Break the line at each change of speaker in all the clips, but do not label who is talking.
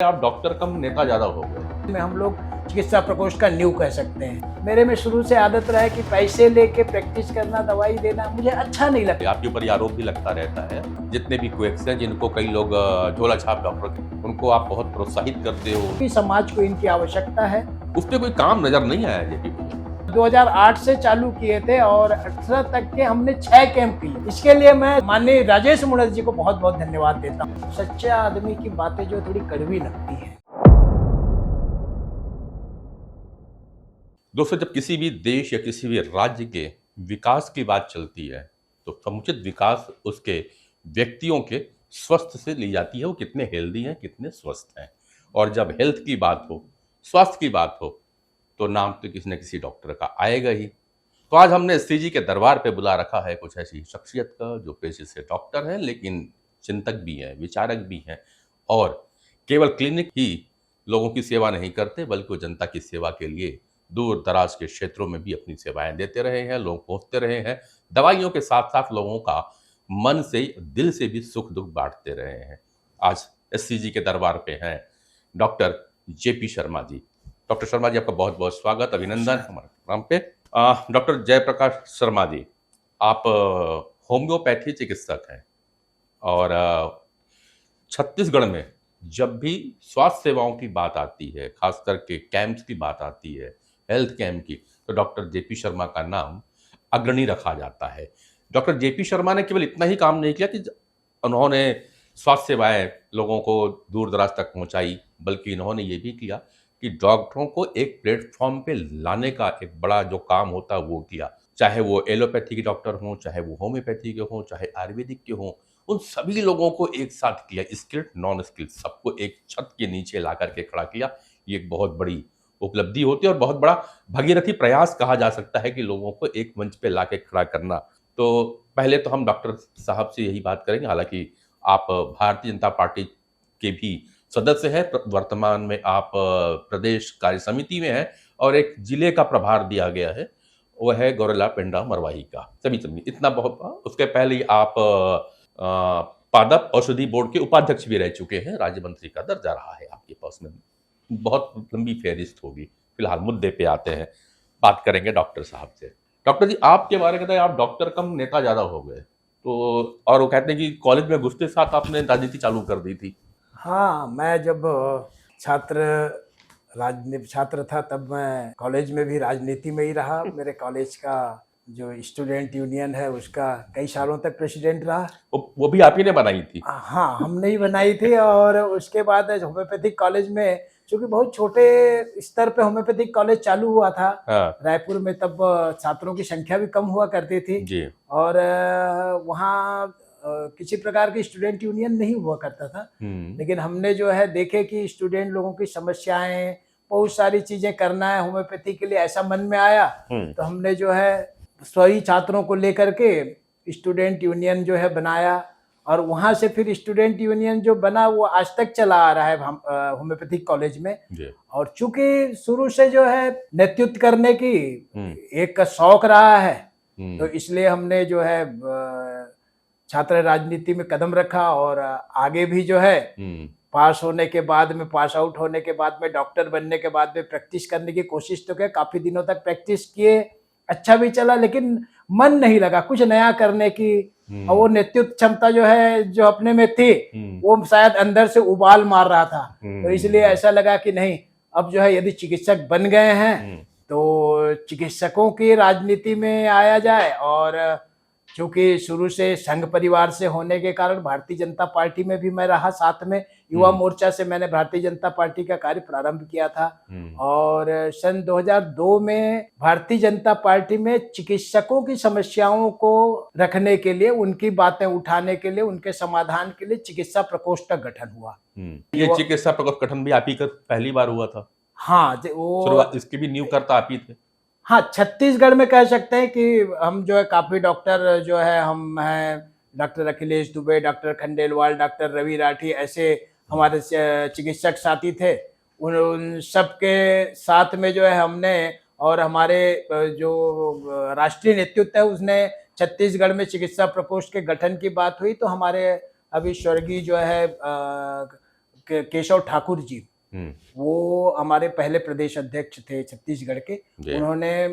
आप डॉक्टर कम नेता ज्यादा हो गए।
में हम लोग चिकित्सा प्रकोष्ठ का न्यू कह सकते हैं। मेरे में शुरू से आदत रहा है कि पैसे लेके प्रैक्टिस करना, दवाई देना मुझे अच्छा नहीं लगता।
आपके ऊपर ये आरोप भी लगता रहता है, जितने भी क्वेक्स हैं जिनको कई लोग झोला छाप डॉक्टर, उनको आप बहुत प्रोत्साहित करते हो।
कि समाज को इनकी आवश्यकता है।
उस पर कोई काम नजर नहीं आया जेपी को।
2008 से चालू किए थे और 18 तक के हमने 6 कैंप किए। इसके लिए मैं माननीय राजेश मुणत जी को बहुत बहुत धन्यवाद देता हूँ। सच्चे आदमी की बातें जो थोड़ी कड़वी लगती है।
दोस्तों, जब किसी भी देश या किसी भी राज्य के विकास की बात चलती है तो समुचित विकास उसके व्यक्तियों के स्वस्थ से ली जाती है। वो कितने हेल्दी हैं, कितने स्वस्थ हैं। और जब हेल्थ की बात हो, स्वास्थ्य की बात हो, तो नाम तो किसी न किसी डॉक्टर का आएगा ही। तो आज हमने एससीजी के दरबार पे बुला रखा है कुछ ऐसी शख्सियत का जो पेशे से डॉक्टर हैं, लेकिन चिंतक भी हैं, विचारक भी हैं, और केवल क्लिनिक ही लोगों की सेवा नहीं करते, बल्कि वो जनता की सेवा के लिए दूर दराज के क्षेत्रों में भी अपनी सेवाएं देते रहे हैं, लोग पहुंचते रहे हैं। दवाइयों के साथ साथ लोगों का मन से, दिल से भी सुख दुख बांटते रहे हैं। आज एससीजी के दरबार पे हैं doctor JP Sharma ji. Doctor Sharma ji, आपका बहुत बहुत स्वागत, अभिनंदन हमारे प्रोग्राम पे। डॉक्टर जयप्रकाश शर्मा जी, आप होम्योपैथी चिकित्सक हैं और छत्तीसगढ़ में जब भी स्वास्थ्य सेवाओं की बात आती है, खास करके कैंप्स की बात आती है, हेल्थ कैंप की, तो डॉक्टर जेपी शर्मा का नाम अग्रणी रखा जाता है। डॉक्टर जेपी शर्मा ने केवल इतना ही काम नहीं किया कि उन्होंने स्वास्थ्य सेवाएं लोगों को दूर दराज तक पहुंचाई, बल्कि इन्होंने ये भी किया कि डॉक्टरों को एक प्लेटफॉर्म पे लाने का एक बड़ा जो काम होता है वो किया। चाहे वो एलोपैथी के डॉक्टर हों, चाहे वो होम्योपैथी के हों, चाहे आयुर्वेदिक के हों, उन सभी लोगों को एक साथ किया, स्किल्ड नॉन स्किल्ड सबको एक छत के नीचे ला करके खड़ा किया। ये एक बहुत बड़ी उपलब्धि होती है और बहुत बड़ा भगीरथी प्रयास कहा जा सकता है कि लोगों को एक मंच पे ला के खड़ा करना। तो पहले तो हम डॉक्टर साहब से यही बात करेंगे, हालांकि आप भारतीय जनता पार्टी के भी सदस्य हैं, वर्तमान में आप प्रदेश कार्य समिति में हैं और एक जिले का प्रभार दिया गया है, वह है गौरेला पेंड्रा मरवाही का। सभी इतना बहुत। उसके पहले ही आप पादप औषधि बोर्ड के उपाध्यक्ष भी रह चुके हैं, राज्य मंत्री का दर्जा रहा है आपके पास में। बहुत लंबी फेहरिस्त होगी। फिलहाल मुद्दे पे आते हैं, बात करेंगे डॉक्टर साहब से। डॉक्टर जी, आपके बारे में बताइए, आप डॉक्टर कम नेता ज्यादा हो गए तो, और वो कहते हैं कि कॉलेज में घुसते साथ आपने राजनीति चालू कर दी थी।
हाँ, मैं जब छात्र था तब मैं कॉलेज में भी राजनीति में ही रहा। मेरे कॉलेज का जो स्टूडेंट यूनियन है उसका कई सालों तक प्रेसिडेंट रहा।
वो भी आप ही ने बनाई थी?
हाँ, हमने ही बनाई थी। और उसके बाद होम्योपैथिक कॉलेज में, चूंकि बहुत छोटे स्तर पे होम्योपैथिक कॉलेज चालू हुआ था रायपुर में, तब छात्रों की संख्या भी कम हुआ करती थी
जी।
और वहाँ किसी प्रकार की स्टूडेंट यूनियन नहीं हुआ करता था। लेकिन हमने जो है देखे कि स्टूडेंट लोगों की समस्याएं, बहुत सारी चीजें करना है होम्योपैथी के लिए, ऐसा मन में आया। तो हमने जो है सभी छात्रों को लेकर के स्टूडेंट यूनियन जो है बनाया और वहां से फिर स्टूडेंट यूनियन जो बना वो आज तक चला आ रहा है होम्योपैथिक कॉलेज में। और चूंकि शुरू से जो है नेतृत्व करने की एक शौक रहा है, तो इसलिए हमने जो है छात्र राजनीति में कदम रखा और आगे भी जो है पास होने के बाद में, पास आउट होने के बाद में, डॉक्टर बनने के बाद में प्रैक्टिस करने की कोशिश तो किया। काफी दिनों तक प्रैक्टिस किए, अच्छा भी चला, लेकिन मन नहीं लगा कुछ नया करने की। और वो नेतृत्व क्षमता जो है जो अपने में थी वो शायद अंदर से उबाल मार रहा था। तो इसलिए ऐसा लगा कि नहीं, अब जो है यदि चिकित्सक बन गए हैं तो चिकित्सकों की राजनीति में आया जाए। और क्योंकि शुरू से संघ परिवार से होने के कारण भारतीय जनता पार्टी में भी मैं रहा, साथ में युवा मोर्चा से मैंने भारतीय जनता पार्टी का कार्य प्रारंभ किया था। और सन 2002 में भारतीय जनता पार्टी में चिकित्सकों की समस्याओं को रखने के लिए, उनकी बातें उठाने के लिए, उनके समाधान के लिए चिकित्सा प्रकोष्ठ का गठन हुआ।
ये चिकित्सा प्रकोष्ठ गठन भी आप ही का पहली बार हुआ था?
हाँ, वो
शुरुआत इसकी भी नींव करता आप ही थे?
हाँ, छत्तीसगढ़ में कह सकते हैं कि हम जो है काफी डॉक्टर जो है, हम हैं doctor Akhilesh Dubey, doctor Khandelwal, doctor Ravi Rathi, ऐसे हमारे चिकित्सक साथी थे। उन सब के साथ में जो है हमने, और हमारे जो राष्ट्रीय नेतृत्व है उसने छत्तीसगढ़ में चिकित्सा प्रकोष्ठ के गठन की बात हुई तो हमारे अभी स्वर्गीय जो है केशव ठाकुर जी, वो हमारे पहले प्रदेश अध्यक्ष थे छत्तीसगढ़ के। उन्होंने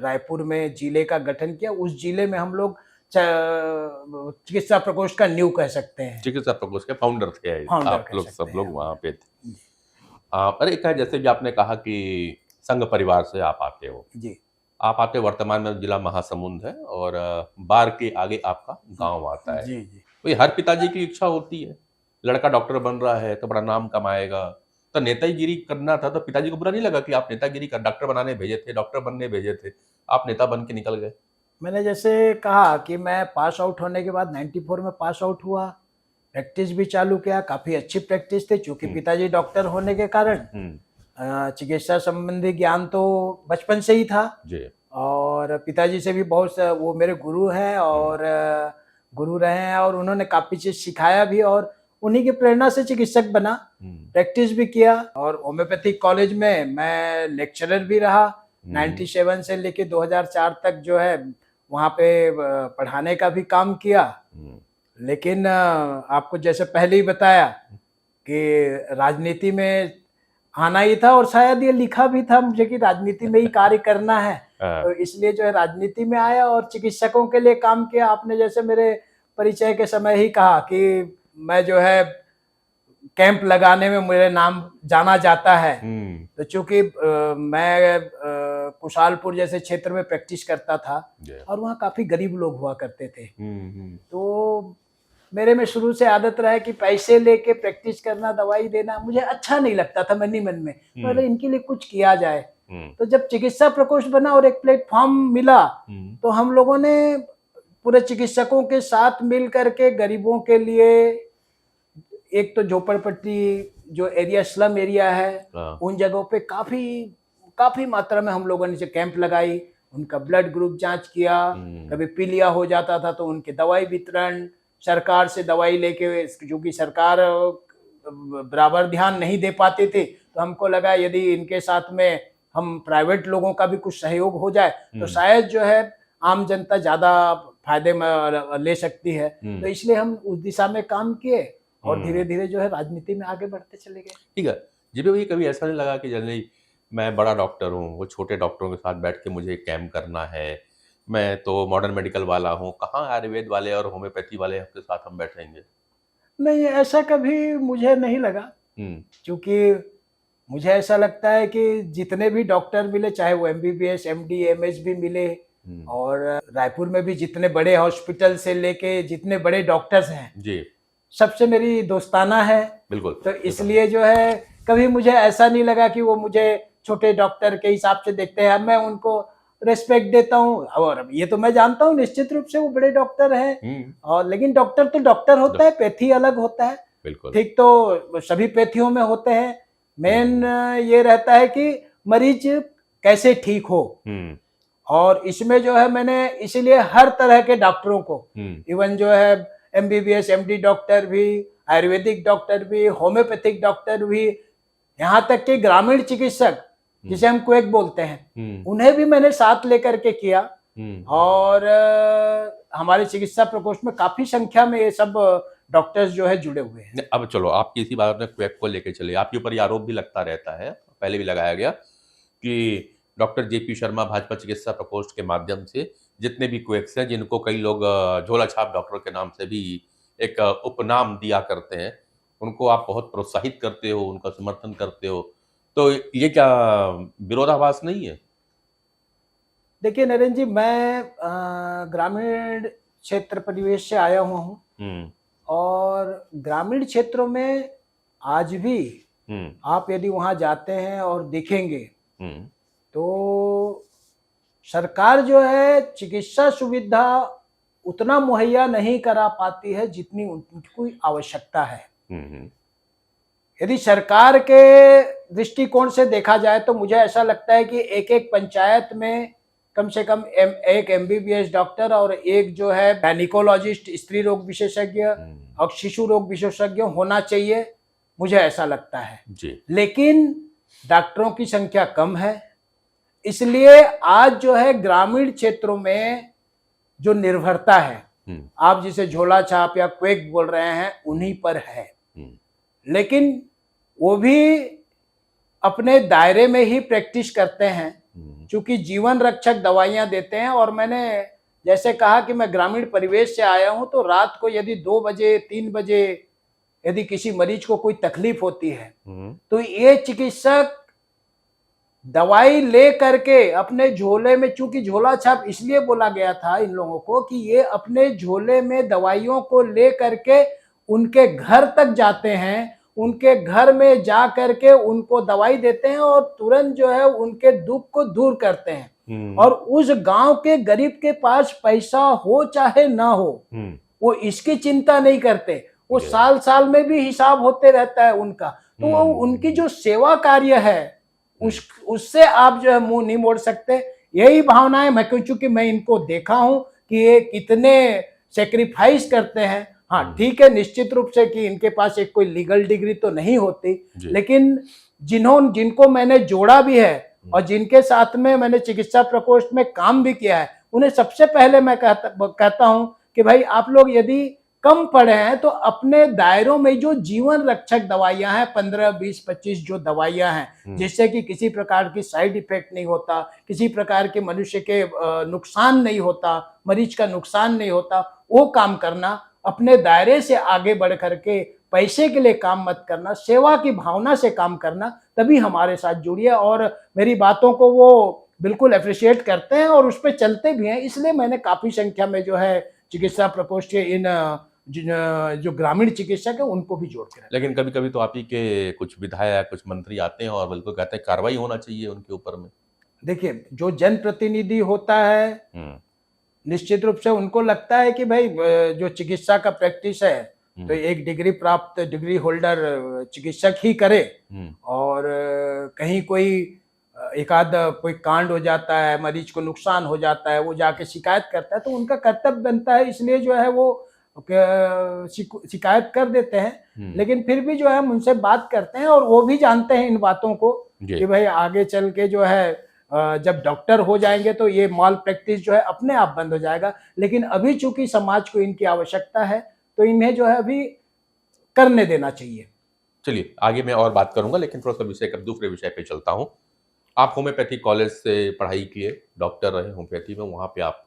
रायपुर में जिले का गठन किया। उस जिले में हम लोग चिकित्सा प्रकोष्ठ का नींव कह सकते हैं।
चिकित्सा प्रकोष्ठ के फाउंडर थे आप लोग, सब लोग वहाँ पे थे। पर एक है, जैसे भी आपने कहा कि संघ परिवार से आप आते हो
जी,
आप आते वर्तमान में जिला महासमुंद है और बार के आगे आपका गांव आता है।
जी जी।
तो ये हर पिताजी की इच्छा होती है, लड़का डॉक्टर बन रहा है तो बड़ा नाम कमाएगा, तो नेतागिरी करना था। तो पिताजी को बुरा नहीं लगा कि आप नेतागिरी कर डॉक्टर बनाने भेजे थे, डॉक्टर बनने भेजे थे, आप नेता बन के निकल गए?
मैंने जैसे कहा कि मैं पास आउट होने के बाद 94 में पास आउट हुआ, प्रैक्टिस भी चालू किया, काफ़ी अच्छी प्रैक्टिस थी क्योंकि पिताजी डॉक्टर होने के कारण चिकित्सा संबंधी ज्ञान तो बचपन से ही था
जी।
और पिताजी से भी बहुत, वो मेरे गुरु हैं और गुरु रहे हैं और उन्होंने काफ़ी चीज़ सिखाया भी और उन्हीं की प्रेरणा से चिकित्सक बना, प्रैक्टिस भी किया और होम्योपैथिक कॉलेज में मैं लेक्चरर भी रहा। 97 से लेके 2004 तक जो है वहाँ पे पढ़ाने का भी काम किया। लेकिन आपको जैसे पहले ही बताया कि राजनीति में आना ही था और शायद ये लिखा भी था मुझे कि राजनीति में ही कार्य करना है, तो इसलिए जो है राजनीति में आया और चिकित्सकों के लिए काम किया। आपने जैसे मेरे परिचय के समय ही कहा कि मैं जो है कैंप लगाने में मेरे नाम जाना जाता है, तो चूंकि मैं कुशालपुर जैसे क्षेत्र में प्रैक्टिस करता था और वहाँ काफी गरीब लोग हुआ करते थे, तो मेरे में शुरू से आदत रहा है कि पैसे लेके प्रैक्टिस करना, दवाई देना मुझे अच्छा नहीं लगता था मन ही मन में। पहले इनके लिए कुछ किया जाए। तो जब चिकित्सा प्रकोष्ठ बना और एक प्लेटफॉर्म मिला तो हम लोगों ने पूरे चिकित्सकों के साथ मिल करके गरीबों के लिए, एक तो झोपड़पट्टी जो एरिया स्लम एरिया है उन जगहों पे काफी मात्रा में हम लोगों ने कैंप लगाई, उनका ब्लड ग्रुप जांच किया, कभी पीलिया हो जाता था तो उनके दवाई वितरण, सरकार से दवाई लेके, क्योंकि सरकार बराबर ध्यान नहीं दे पाती थी तो हमको लगा यदि इनके साथ में हम प्राइवेट लोगों का भी कुछ सहयोग हो जाए तो शायद जो है आम जनता ज्यादा फायदे में ले सकती है। तो इसलिए हम उस दिशा में काम किए और धीरे धीरे जो है राजनीति में आगे बढ़ते चले गए।
ठीक है जी। भी कभी ऐसा नहीं लगा कि जनरली मैं बड़ा डॉक्टर हूँ, वो छोटे डॉक्टरों के साथ बैठ के मुझे कैंप करना है, मैं तो मॉडर्न मेडिकल वाला हूँ, कहाँ आयुर्वेद वाले और होम्योपैथी वाले के साथ हम बैठेंगे?
नहीं, ऐसा कभी मुझे नहीं लगा, क्योंकि मुझे ऐसा लगता है कि जितने भी डॉक्टर मिले, चाहे वो MBBS, MD, MS भी मिले, और रायपुर में भी जितने बड़े हॉस्पिटल से लेके जितने बड़े डॉक्टर्स हैं जी, सबसे मेरी दोस्ताना है। बिल्कुल। तो इसलिए जो है कभी मुझे ऐसा नहीं लगा कि वो मुझे छोटे डॉक्टर के हिसाब से देखते हैं, मैं उनको रेस्पेक्ट देता हूँ और ये तो मैं जानता हूँ निश्चित रूप से वो बड़े डॉक्टर हैं, और लेकिन डॉक्टर तो डॉक्टर होता है, पैथी अलग होता है। बिल्कुल ठीक, तो सभी पैथियों में होते हैं, मेन ये रहता है कि मरीज कैसे ठीक हो, और इसमें जो है मैंने इसीलिए हर तरह के डॉक्टरों को, इवन जो है MBBS MD डॉक्टर भी, आयुर्वेदिक डॉक्टर भी, होम्योपैथिक डॉक्टर भी, यहाँ तक कि ग्रामीण चिकित्सक जिसे हम क्वेक बोलते हैं, उन्हें भी मैंने साथ लेकर के किया। और हमारे चिकित्सा प्रकोष्ठ में काफी संख्या में ये सब डॉक्टर्स जो है जुड़े हुए हैं।
अब चलो, आपकी इसी बात में क्वेक को लेके चले, आपके ऊपर आरोप भी लगता रहता है, पहले भी लगाया गया कि डॉक्टर JP शर्मा भाजपा चिकित्सा प्रकोष्ठ के माध्यम से जितने भी क्वेक्स हैं, जिनको कई लोग झोला छाप डॉक्टर के नाम से भी एक उपनाम दिया करते हैं, उनको आप बहुत प्रोत्साहित करते हो, उनका समर्थन करते हो, तो ये क्या विरोधाभास नहीं है?
देखिए नरेंद्र जी, मैं ग्रामीण क्षेत्र परिवेश से आया हुआ हूँ, और ग्रामीण क्षेत्रों में आज भी आप यदि वहां जाते हैं और देखेंगे तो सरकार जो है चिकित्सा सुविधा उतना मुहैया नहीं करा पाती है जितनी उनको आवश्यकता है। यदि सरकार के दृष्टिकोण से देखा जाए तो मुझे ऐसा लगता है कि एक एक पंचायत में कम से कम एक MBBS डॉक्टर और एक जो है गायनिकोलॉजिस्ट, स्त्री रोग विशेषज्ञ और शिशु रोग विशेषज्ञ होना चाहिए, मुझे ऐसा लगता है जी। लेकिन डॉक्टरों की संख्या कम है, इसलिए आज जो है ग्रामीण क्षेत्रों में जो निर्भरता है, आप जिसे झोला छाप या क्वेक बोल रहे हैं, उन्हीं पर है। लेकिन वो भी अपने दायरे में ही प्रैक्टिस करते हैं, क्योंकि जीवन रक्षक दवाइयां देते हैं। और मैंने जैसे कहा कि मैं ग्रामीण परिवेश से आया हूं, तो रात को यदि 2 बजे 3 बजे यदि किसी मरीज को कोई तकलीफ होती है, तो ये चिकित्सक दवाई ले करके अपने झोले में, चूंकि झोला छाप इसलिए बोला गया था इन लोगों को कि ये अपने झोले में दवाइयों को ले करके उनके घर तक जाते हैं, उनके घर में जा करके उनको दवाई देते हैं और तुरंत जो है उनके दुख को दूर करते हैं। और उस गांव के गरीब के पास पैसा हो चाहे ना हो, वो इसकी चिंता नहीं करते। वो साल साल में भी हिसाब होते रहता है उनका। तो वो उनकी जो सेवा कार्य है उससे आप जो है मुंह नहीं मोड़ सकते। यही भावनाएं मैं, चूंकि मैं इनको देखा हूं कि ये कितने सेक्रीफाइस करते हैं। हाँ ठीक है, निश्चित रूप से कि इनके पास एक कोई लीगल डिग्री तो नहीं होती, लेकिन जिनको मैंने जोड़ा भी है और जिनके साथ में मैंने चिकित्सा प्रकोष्ठ में काम भी किया है, उन्हें सबसे पहले मैं कहता हूं कि भाई आप लोग यदि कम पड़े हैं तो अपने दायरों में जो जीवन रक्षक दवाइयां हैं, 15, 20, 25 जो दवाइयां हैं, जिससे कि किसी प्रकार की साइड इफेक्ट नहीं होता, किसी प्रकार के मनुष्य के नुकसान नहीं होता, मरीज का नुकसान नहीं होता, वो काम करना। अपने दायरे से आगे बढ़ करके पैसे के लिए काम मत करना, सेवा की भावना से काम करना, तभी हमारे साथ जुड़िए। और मेरी बातों को वो बिल्कुल अप्रिशिएट करते हैं और उस पर चलते भी हैं। इसलिए मैंने काफी संख्या में जो है चिकित्सा प्रकोष्ठ के इन जो ग्रामीण चिकित्सक है उनको भी जोड़ के।
लेकिन कभी कभी तो आप ही के कुछ विधायक, कुछ मंत्री आते हैं और बिल्कुल कहते हैं कार्रवाई होना चाहिए उनके ऊपर में।
देखिए, जो जनप्रतिनिधि होता है, निश्चित रूप से उनको लगता है कि भाई जो चिकित्सा का प्रैक्टिस है तो एक डिग्री प्राप्त, डिग्री होल्डर चिकित्सक ही करे। और कहीं कोई एक आध कोई कांड हो जाता है, मरीज को नुकसान हो जाता है, वो जाके शिकायत करता है, तो उनका कर्तव्य बनता है, इसलिए जो है वो शिकायत कर देते हैं। लेकिन फिर भी जो है हम उनसे बात करते हैं और वो भी जानते हैं इन बातों को कि भाई आगे चल के जो है जब डॉक्टर हो जाएंगे तो ये माल प्रैक्टिस जो है अपने आप बंद हो जाएगा। लेकिन अभी चूंकि समाज को इनकी आवश्यकता है तो इन्हें जो है अभी करने देना चाहिए।
चलिए आगे मैं और बात करूंगा, लेकिन थोड़ा सा विषय का दूसरे विषय पे चलता हूं। आप होम्योपैथी कॉलेज से पढ़ाई किए, डॉक्टर रहे होम्योपैथी में, वहाँ पे आप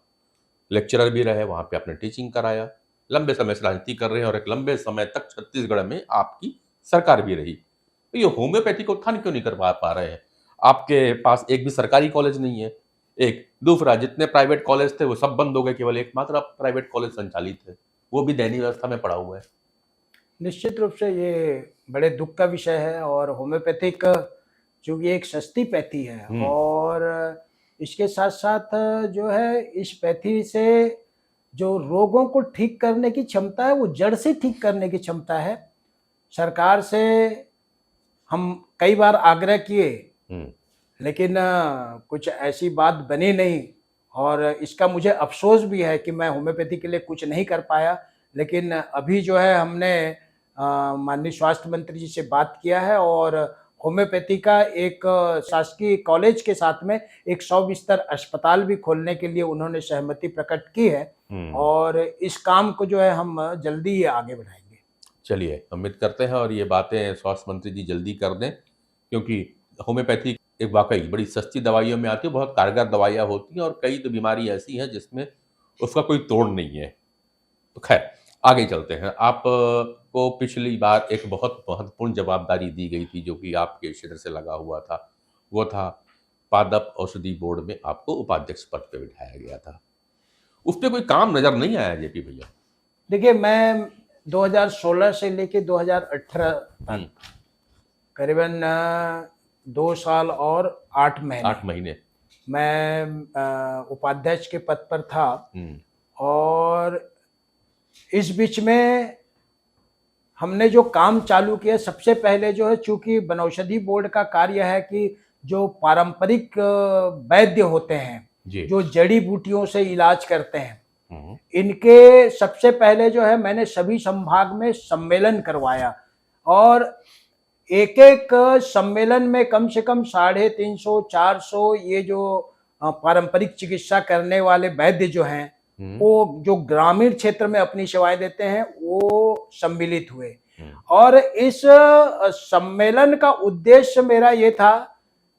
लेक्चरर भी रहे, वहाँ पे आपने टीचिंग कराया, लंबे समय से राजनीति कर रहे हैं और एक लंबे समय तक छत्तीसगढ़ में आपकी सरकार भी रही। तो ये होम्योपैथी को उत्थान क्यों नहीं कर पा रहे हैं? आपके पास एक भी सरकारी कॉलेज नहीं है, एक दूसरा जितने प्राइवेट कॉलेज थे वो सब बंद हो गए, केवल एकमात्र प्राइवेट कॉलेज संचालित है, वो भी दयनीय अवस्था में पड़ा हुआ है।
निश्चित रूप से ये बड़े दुख का विषय है। और होम्योपैथिक चूंकि एक सस्ती पैथी है और इसके साथ साथ जो है इस पैथी से जो रोगों को ठीक करने की क्षमता है वो जड़ से ठीक करने की क्षमता है। सरकार से हम कई बार आग्रह किए, लेकिन कुछ ऐसी बात बनी नहीं। और इसका मुझे अफसोस भी है कि मैं होम्योपैथी के लिए कुछ नहीं कर पाया। लेकिन अभी जो है हमने माननीय स्वास्थ्य मंत्री जी से बात किया है और होम्योपैथी का एक शासकीय कॉलेज के साथ में एक 100 बिस्तर अस्पताल भी खोलने के लिए उन्होंने सहमति प्रकट की है। और इस काम को जो है हम जल्दी ही आगे बढ़ाएंगे।
चलिए उम्मीद करते हैं और ये बातें स्वास्थ्य मंत्री जी जल्दी कर दें, क्योंकि होम्योपैथी एक वाकई बड़ी सस्ती दवाइयों में आती है, बहुत कारगर दवाइयाँ होती हैं और कई तो बीमारी ऐसी हैं जिसमें उसका कोई तोड़ नहीं है। तो खैर आगे चलते हैं। आप को पिछली बार एक बहुत महत्वपूर्ण जवाबदारी दी गई थी जो कि आपके क्षेत्र से लगा हुआ था, वो था पादप औषधि बोर्ड में आपको उपाध्यक्ष पद पर बिठाया गया था। उस पर कोई काम नजर नहीं आया जेपी भैया?
देखिए, मैं 2016 से लेके 2018 तक करीबन 2 साल और 8 महीने मैं उपाध्यक्ष के पद पर था। और इस बीच में हमने जो काम चालू किया, सबसे पहले जो है, चूंकि वनौषधि बोर्ड का कार्य है कि जो पारंपरिक वैद्य होते हैं जो जड़ी बूटियों से इलाज करते हैं, इनके सबसे पहले जो है मैंने सभी संभाग में सम्मेलन करवाया। और एक एक सम्मेलन में कम से कम 350, 400 ये जो पारंपरिक चिकित्सा करने वाले वैद्य जो हैं वो जो ग्रामीण क्षेत्र में अपनी सेवाएं देते हैं वो सम्मिलित हुए। और इस सम्मेलन का उद्देश्य मेरा ये था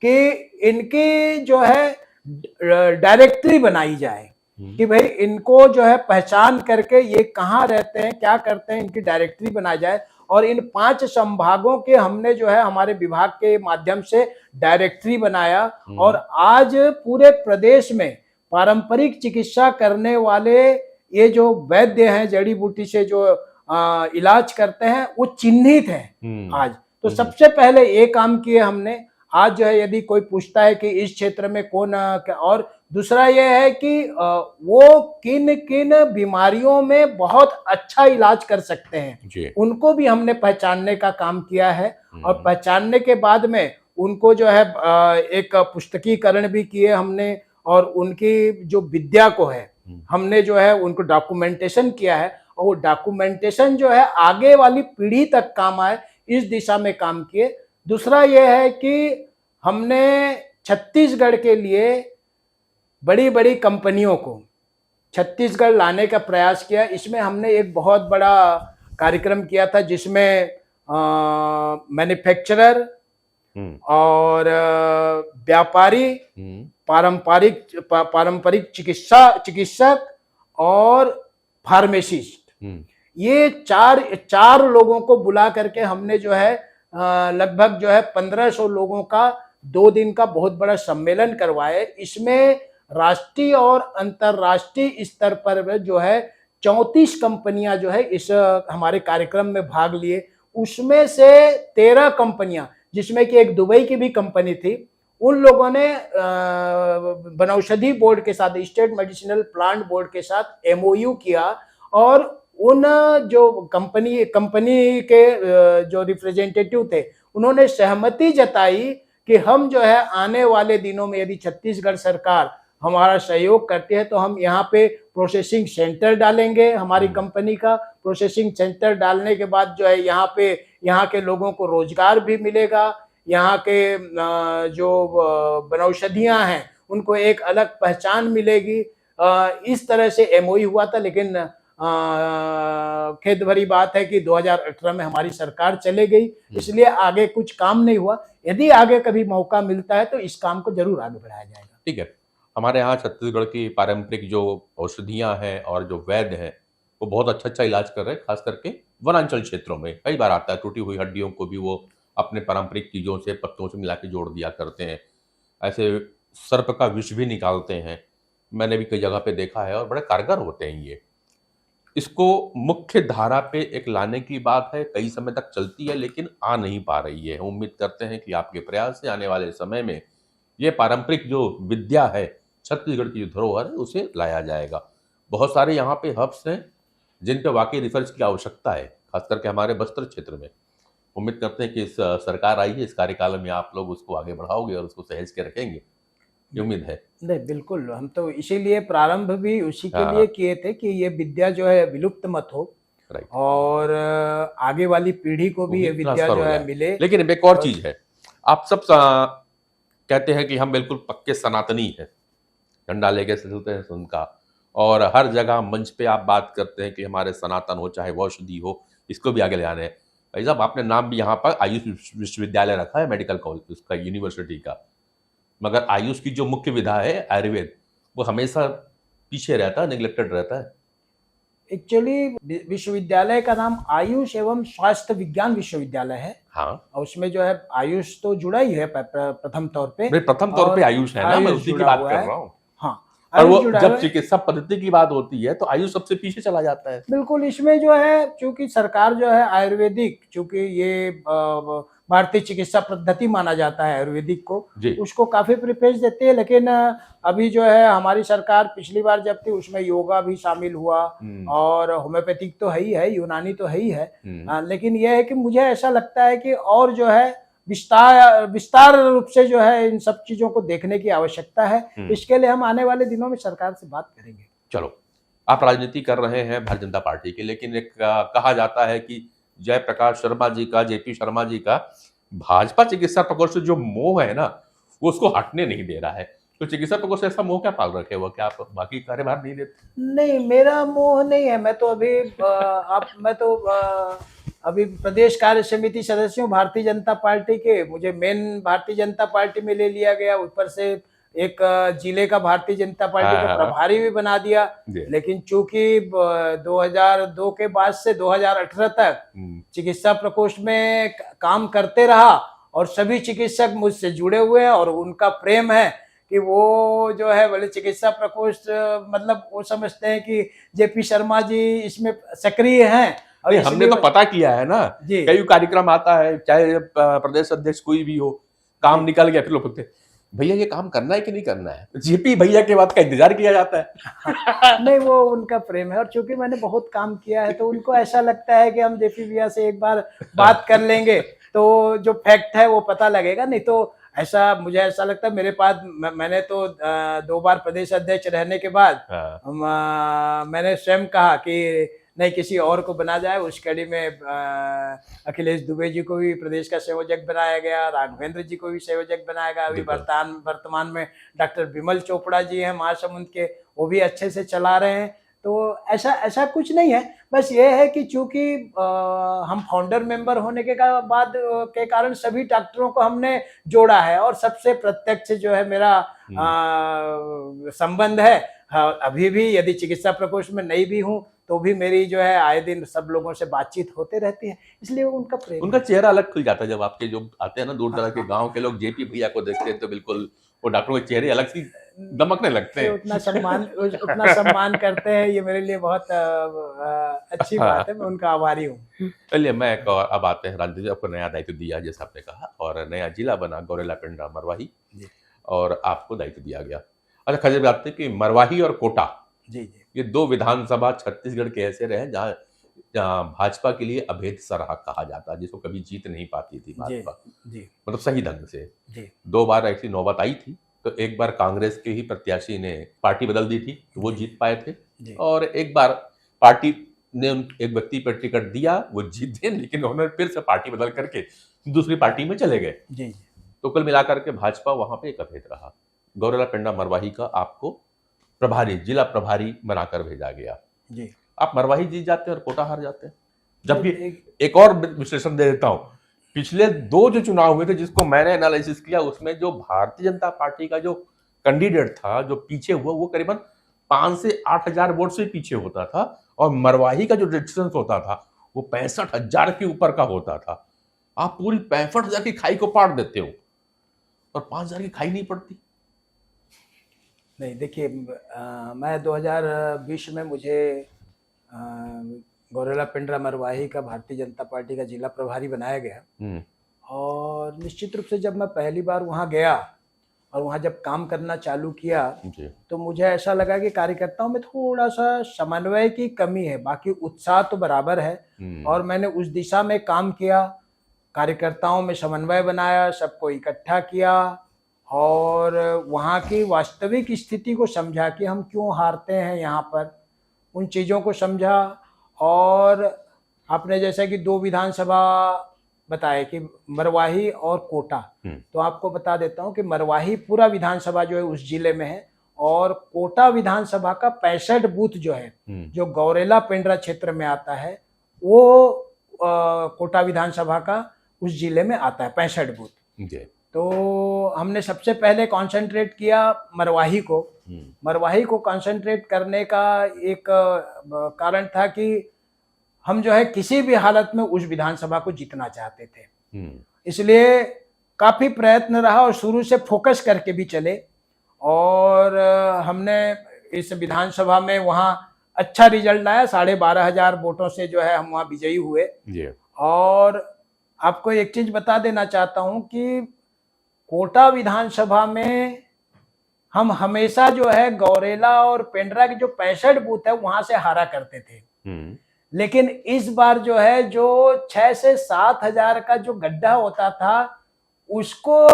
कि इनकी जो है डायरेक्टरी बनाई जाए कि भाई इनको जो है पहचान करके ये कहाँ रहते हैं, क्या करते हैं, इनकी डायरेक्टरी बनाई जाए। और इन 5 संभागों के हमने जो है हमारे विभाग के माध्यम से डायरेक्टरी बनाया और आज पूरे प्रदेश में पारंपरिक चिकित्सा करने वाले ये जो वैद्य हैं, जड़ी बूटी से जो इलाज करते हैं, वो चिन्हित हैं आज। तो सबसे पहले ये काम किए हमने। आज जो है यदि कोई पूछता है कि इस क्षेत्र में कौन और दूसरा ये है कि वो किन किन बीमारियों में बहुत अच्छा इलाज कर सकते हैं, उनको भी हमने पहचानने का काम किया है। और पहचानने के बाद में उनको जो है एक पुस्तकीकरण भी किए हमने और उनकी जो विद्या को है हमने जो है उनको डॉक्यूमेंटेशन किया है और वो डॉक्यूमेंटेशन जो है आगे वाली पीढ़ी तक काम आए, इस दिशा में काम किए। दूसरा यह है कि हमने छत्तीसगढ़ के लिए बड़ी बड़ी कंपनियों को छत्तीसगढ़ लाने का प्रयास किया। इसमें हमने एक बहुत बड़ा कार्यक्रम किया था जिसमें मैन्युफैक्चरर और व्यापारी, पारंपरिक चिकित्सक और फार्मेसिस्ट, ये चार लोगों को बुला करके हमने जो है लगभग जो है 1500 लोगों का 2 दिन का बहुत बड़ा सम्मेलन करवाए। इसमें राष्ट्रीय और अंतर्राष्ट्रीय स्तर पर जो है 34 कंपनियां जो है इस हमारे कार्यक्रम में भाग लिए। उसमें से 13 कंपनियां, जिसमें कि एक दुबई की भी कंपनी थी, उन लोगों ने वनौषधि बोर्ड के साथ, स्टेट मेडिसिनल प्लांट बोर्ड के साथ MOU किया और उन जो कंपनी के जो रिप्रेजेंटेटिव थे उन्होंने सहमति जताई कि हम जो है आने वाले दिनों में यदि छत्तीसगढ़ सरकार हमारा सहयोग करती है तो हम यहाँ पे प्रोसेसिंग सेंटर डालेंगे। हमारी कंपनी का प्रोसेसिंग सेंटर डालने के बाद जो है यहाँ के लोगों को रोजगार भी मिलेगा, यहाँ के जो वनौषधियाँ हैं उनको एक अलग पहचान मिलेगी। इस तरह से MOU हुआ था, लेकिन खेद भरी बात है कि 2018 में हमारी सरकार चले गई, इसलिए आगे कुछ काम नहीं हुआ। यदि आगे कभी मौका मिलता है तो इस काम को जरूर आगे बढ़ाया जाएगा।
ठीक है। हमारे यहाँ छत्तीसगढ़ की पारंपरिक जो औषधियाँ हैं और जो वैद्य हैं वो बहुत अच्छा इलाज कर रहे हैं, खास करके वनांचल क्षेत्रों में। कई बार आता है टूटी हुई हड्डियों को भी वो अपने पारंपरिक चीज़ों से, पत्तों से मिला के जोड़ दिया करते हैं। ऐसे सर्प का विष भी निकालते हैं, मैंने भी कई जगह पे देखा है और बड़े कारगर होते हैं ये। इसको मुख्य धारा पे एक लाने की बात है, कई समय तक चलती है लेकिन आ नहीं पा रही है। उम्मीद करते हैं कि आपके प्रयास से आने वाले समय में ये पारंपरिक जो विद्या है, छत्तीसगढ़ की जो धरोहर है, उसे लाया जाएगा। बहुत सारे यहाँ पे हब्स हैं जिन पे वाकई रिसर्च की आवश्यकता है, खास करके हमारे बस्तर क्षेत्र में। उम्मीद करते हैं कि इस सरकार आई है, इस कार्यकाल में आप लोग उसको आगे बढ़ाओगे और उसको सहेज के रखेंगे, ये उम्मीद है।
नहीं, बिल्कुल, हम तो इसीलिए प्रारंभ भी उसी के लिए किए थे कि ये विद्या जो है विलुप्त मत हो और आगे वाली पीढ़ी को भी ये विद्या जो है मिले।
लेकिन एक और चीज है, आप सब कहते हैं कि हम बिल्कुल पक्के सनातनी हैं, झंडा लेके चलते हैं उनका, और हर जगह मंच पे आप बात करते हैं कि हमारे सनातन हो चाहे औषधि हो, इसको भी आगे ले आने हैं। भाई साहब, आपने नाम भी यहाँ पर आयुष विश्वविद्यालय रखा है, मेडिकल कॉलेज उसका, यूनिवर्सिटी का, मगर आयुष की जो मुख्य विधा है आयुर्वेद, वो हमेशा पीछे रहता है, निगलेक्टेड रहता है।
एक्चुअली विश्वविद्यालय का नाम आयुष एवं स्वास्थ्य विज्ञान विश्वविद्यालय है।
हाँ, और
उसमें जो है आयुष तो जुड़ा ही है प्रथम तौर पे।
आयुष है ना, मैं उसी की बात कर रहा हूँ।
हाँ,
और वो जब चिकित्सा पद्धति की बात होती है तो आयुष सबसे पीछे चला जाता है।
बिल्कुल, इसमें जो है चूंकि सरकार जो है आयुर्वेदिक, चूंकि ये भारतीय चिकित्सा पद्धति माना जाता है आयुर्वेदिक को, उसको काफी प्रेफरेंस देती है। लेकिन अभी जो है हमारी सरकार पिछली बार जब थी उसमें योगा भी शामिल हुआ और होम्योपैथिक तो है ही है, यूनानी तो है ही है। लेकिन यह है कि मुझे ऐसा लगता है कि और जो है विस्तार रूप से जो है इन सब चीजों को देखने की आवश्यकता है। इसके लिए हम आने वाले दिनों में सरकार से बात करेंगे।
चलो, आप राजनीति कर रहे हैं भारतीय जनता पार्टी की, लेकिन एक कहा जाता है कि जयप्रकाश शर्मा जी का, JP शर्मा जी का भाजपा चिकित्सा प्रकोष्ठ से जो मोह है ना, वो उसको हटने नहीं दे रहा है। तो चिकित्सा प्रकोष्ठ से ऐसा मोह क्या पाल रखे हुआ, क्या आप बाकी कार्यभार नहीं लेते?
नहीं, मेरा मोह नहीं है। मैं तो अभी अभी प्रदेश कार्य समिति सदस्य हूँ भारतीय जनता पार्टी के। मुझे मेन भारतीय जनता पार्टी में ले लिया गया, ऊपर से एक जिले का भारतीय जनता पार्टी का प्रभारी भी बना दिया। लेकिन चूंकि 2002 के बाद से 2018 तक चिकित्सा प्रकोष्ठ में काम करते रहा और सभी चिकित्सक मुझसे जुड़े हुए हैं और उनका प्रेम है कि वो जो है बोले चिकित्सा प्रकोष्ठ मतलब वो समझते हैं कि जेपी शर्मा जी इसमें सक्रिय हैं।
और हमने तो पता किया है ना, कई कार्यक्रम आता है, चाहे प्रदेश अध्यक्ष कोई भी हो, काम निकल गया, फिर लोग पूछते भैया ये काम करना है कि नहीं करना है, जेपी भैया के बात का इंतजार किया जाता है।
नहीं, वो उनका प्रेम है और चूंकि मैंने बहुत काम किया है तो उनको ऐसा लगता है कि हम जेपी भैया से एक बार बात कर लेंगे तो जो फैक्ट है वो पता लगेगा। नहीं तो ऐसा मुझे ऐसा लगता है मेरे पास मैंने तो 2 बार प्रदेश अध्यक्ष रहने के बाद मैंने स्वयं कहा कि नहीं किसी और को बना जाए। उस कड़ी में अखिलेश दुबे जी को भी प्रदेश का संयोजक बनाया गया, राघवेंद्र जी को भी संयोजक बनाया गया। अभी वर्तमान में डॉक्टर विमल चोपड़ा जी हैं महासमुंद के, वो भी अच्छे से चला रहे हैं। तो ऐसा कुछ नहीं है, बस ये है कि चूंकि हम फाउंडर मेंबर होने के बाद के कारण सभी डॉक्टरों को हमने जोड़ा है और सबसे प्रत्यक्ष जो है मेरा संबंध है। अभी भी यदि चिकित्सा प्रकोष्ठ में नहीं भी हूँ तो भी मेरी जो है आए दिन सब लोगों से बातचीत होते रहती है, इसलिए उनका प्रेम,
उनका चेहरा अलग खुल जाता है जब आपके जो आते हैं ना दूर दराज के गांव के लोग जेपी भैया को देखते हैं तो बिल्कुल वो डॉक्टरों के चेहरे अलग सी दमकने लगते हैं।
उतना सम्मान करते हैं, ये मेरे लिए बहुत अच्छी बात है, मैं उनका आभारी हूँ।
चलिए मैं एक और अब आते हैं राजनीति, आपको नया दायित्व दिया जैसा आपने कहा और नया जिला बना गौरेला पेंड्रा मरवाही और आपको दायित्व दिया गया। अच्छा खैर बात है कि मरवाही और कोटा
जी
ये 2 विधानसभा छत्तीसगढ़ के ऐसे रहे जहाँ भाजपा के लिए अभेद सरहा कहा जाता है, जिसको कभी जीत नहीं पाती थी भाजपा, मतलब सही ढंग से। 2 बार ऐसी नौबत आई थी, तो एक बार कांग्रेस के ही प्रत्याशी ने पार्टी बदल दी थी तो वो जीत पाए थे और एक बार पार्टी ने एक व्यक्ति पर टिकट दिया, वो जीत गए, लेकिन उन्होंने फिर से पार्टी बदल करके दूसरी पार्टी में चले गए। तो कुल मिलाकर के भाजपा वहां पे एक अभेद रहा। गौरेला पेंड्रा मरवाही का आपको प्रभारी, जिला प्रभारी बनाकर भेजा गया। आप मरवाही जीत जाते हैं और कोटा हार जाते हैं। जबकि एक और विश्लेषण दे देता हूं, पिछले 2 जो चुनाव हुए थे जिसको मैंने एनालिसिस किया, उसमें जो भारतीय जनता पार्टी का जो कैंडिडेट था जो पीछे हुआ वो करीबन 5 से 8,000 वोट से पीछे होता था और मरवाही का जो डिस्टेंस होता था वो 65,000 के ऊपर का होता था। आप पूरी 65,000 की खाई को पार देते हो और 5,000 की खाई नहीं पड़ती।
नहीं देखिए, मैं 2020 में मुझे गौरेला पेंड्रा मरवाही का भारतीय जनता पार्टी का जिला प्रभारी बनाया गया और निश्चित रूप से जब मैं पहली बार वहां गया और वहां जब काम करना चालू किया तो मुझे ऐसा लगा कि कार्यकर्ताओं में थोड़ा सा समन्वय की कमी है, बाकी उत्साह तो बराबर है और मैंने उस दिशा में काम किया, कार्यकर्ताओं में समन्वय बनाया, सबको इकट्ठा किया और वहाँ की वास्तविक स्थिति को समझा कि हम क्यों हारते हैं यहाँ पर, उन चीज़ों को समझा। और आपने जैसा कि 2 विधानसभा बताए कि मरवाही और कोटा, तो आपको बता देता हूँ कि मरवाही पूरा विधानसभा जो है उस जिले में है और कोटा विधानसभा का 65 बूथ जो है जो गौरेला पेंड्रा क्षेत्र में आता है वो कोटा विधानसभा का उस जिले में आता है 65 बूथ। तो हमने सबसे पहले कंसंट्रेट किया मरवाही को कंसंट्रेट करने का एक कारण था कि हम जो है किसी भी हालत में उस विधानसभा को जीतना चाहते थे, इसलिए काफी प्रयत्न रहा और शुरू से फोकस करके भी चले और हमने इस विधानसभा में वहाँ अच्छा रिजल्ट लाया, 12,500 वोटों से जो है हम वहाँ विजयी हुए। और आपको एक चीज बता देना चाहता हूँ कि कोटा विधानसभा में हम हमेशा जो है गौरेला और पेंड्रा के जो 65 बूथ है वहां से हारा करते थे, लेकिन इस बार जो है जो 6 से 7,000 का जो गड्ढा होता था उसको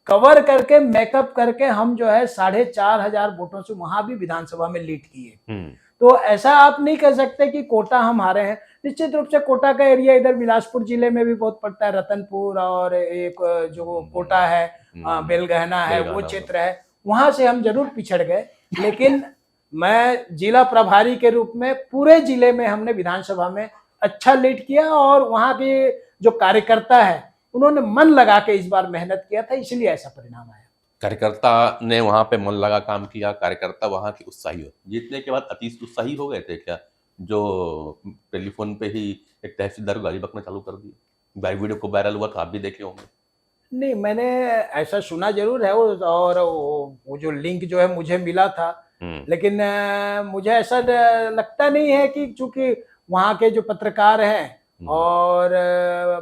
कवर करके मेकअप करके हम जो है 4,500 वोटों से वहां भी विधानसभा में लीड किए। तो ऐसा आप नहीं कह सकते कि कोटा हम हारे हैं। निश्चित रूप से कोटा का एरिया इधर बिलासपुर जिले में भी बहुत पड़ता है, रतनपुर और एक जो कोटा है बेलगहना है वो क्षेत्र है, वहां से हम जरूर पिछड़ गए। लेकिन मैं जिला प्रभारी के रूप में पूरे जिले में हमने विधानसभा में अच्छा लीड किया, और वहाँ के जो कार्यकर्ता है उन्होंने मन लगा के इस बार मेहनत किया था, इसलिए ऐसा परिणाम आया।
कार्यकर्ता ने वहां पे मन लगा काम किया, कार्यकर्ता वहां के उत्साही हो, जीतने के बाद अति उत्साही हो गए थे क्या, जो टेलीफोन पे ही एक तहसीलदार को गाली बकना चालू कर दी, वीडियो को वायरल हुआ तो आप भी देखे होंगे।
नहीं, मैंने ऐसा सुना जरूर है, और वो जो लिंक जो है मुझे मिला था, लेकिन मुझे ऐसा लगता नहीं है कि चूंकि वहाँ के जो पत्रकार हैं और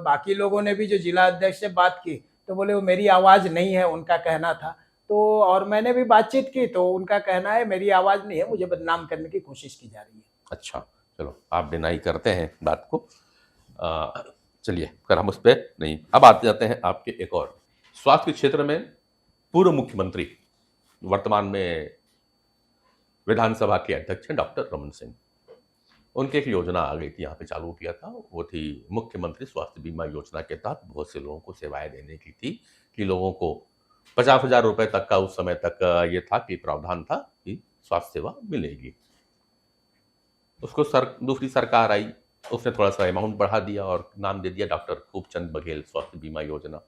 बाकी लोगों ने भी जो जिला अध्यक्ष से बात की तो बोले वो मेरी आवाज नहीं है, उनका कहना था। तो और मैंने भी बातचीत की तो उनका कहना है मेरी आवाज नहीं है, मुझे बदनाम करने की कोशिश की जा रही है।
अच्छा, चलो आप डिनाई करते हैं बात को, चलिए कर हम उस पर नहीं। अब आते जाते हैं आपके एक और स्वास्थ्य के क्षेत्र में पूर्व मुख्यमंत्री, वर्तमान में विधानसभा के अध्यक्ष हैं डॉक्टर रमन सिंह। उनकी एक योजना आ गई थी, यहाँ पे चालू किया था, वो थी मुख्यमंत्री स्वास्थ्य बीमा योजना के तहत बहुत से लोगों को सेवाएं देने की थी कि लोगों को 50,000 रुपए तक का उस समय तक ये था कि प्रावधान था कि स्वास्थ्य सेवा मिलेगी। उसको दूसरी सरकार आई, उसने थोड़ा सा अमाउंट बढ़ा दिया और नाम दे दिया डॉक्टर खूबचंद बघेल स्वास्थ्य बीमा योजना।